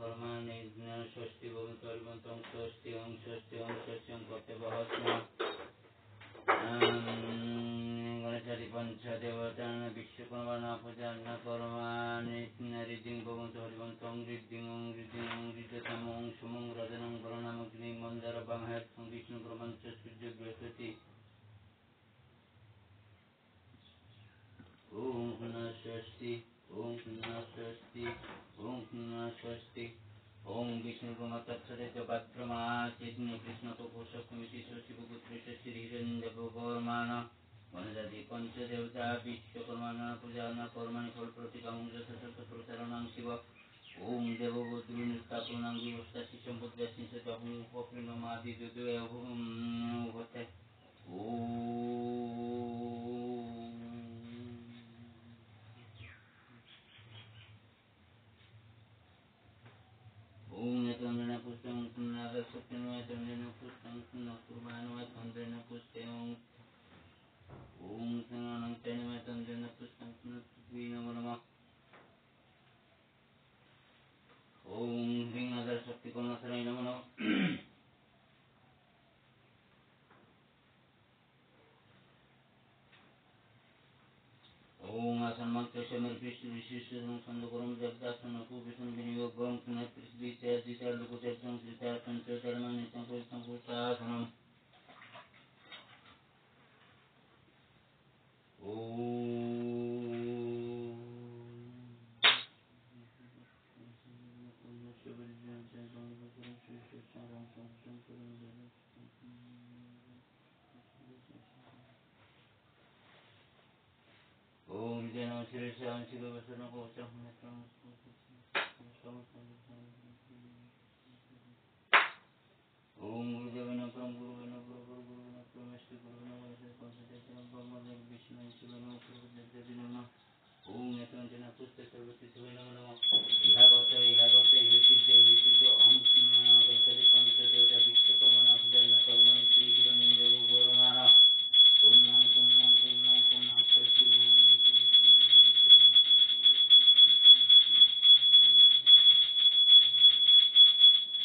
कर्माणि षष्ठी भवन्तु हरिवन्तं षष्ठी ओं कर्ते बहस्म गणेशादि पंचदेवतान विश्वकर्मणा पूजान कर्माणि रिद्धिं भवन्तु हरिवन्तं रिद्धिं ओं रिद्धितम ओं सुमं रजनं गणनामग्नि मंदर ब्रह्महत्सं विष्णु ब्रह्मंच सूर्य बृहस्पति ओम षष्ठी ओम षष्ठी ओम विष्णु ब्रह्म तत्सदित पद्रमा चैतन्य कृष्ण को पोषकमिति शिवपुत्र श्री हिरण्यदेव गौरमान वनजाति पंचदेवता विश्वकर्माण पूजान कर्माणि फलप्रतिकामं यथाशत प्रचारणं शिव ओम देवगोत्रीनिष्ठापूर्णां विवस्थासि सम्पद्व्यासि च तहुं उपप्रणमादि दुद्वय होते ओम चंद्रन पुष्पं पुण्यरसत्यं चंद्रन पुष्पं पुण्यकुर्बानो चंद्रन पुष्पं ओम चंद्रनं चंद्रन पुष्पं पुण्यपृथ्वी नमो नमः ओम ह्रीं आदर शक्ति कर्मसराय नमो नमः ओम असन्मंत्र मर्पिष्ट विशिष्ट संसंदकरम जगदासन कुपिसन विनियोगम पुनःपृथ्वी चैदिचार लोकचर्चम श्रीचार पंचचर्म नित्यं कोइतं कोशासनम ओम जनो शिरसां शिववसनं कोशं नेत्रं ओम गुरुदेवनं परम गुरुवेनं गुरुवेनं परमेश्वर गुरुवेनं वैष्णव पंचदेवनं ब्रह्मदेव विष्णु शिवनं सर्वदेवदेव नमः ओम नेत्रं जना पुष्टे सर्वति शिवाय नमः नमः इहा भक्त हितिद्य अहं गणपति पंचदेवता विश्वकर्मणा पूजन कर्मणि श्री हिरण्यदेव गौरमान ओम नमः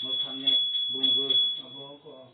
Một thằng này bùng vừa, bố của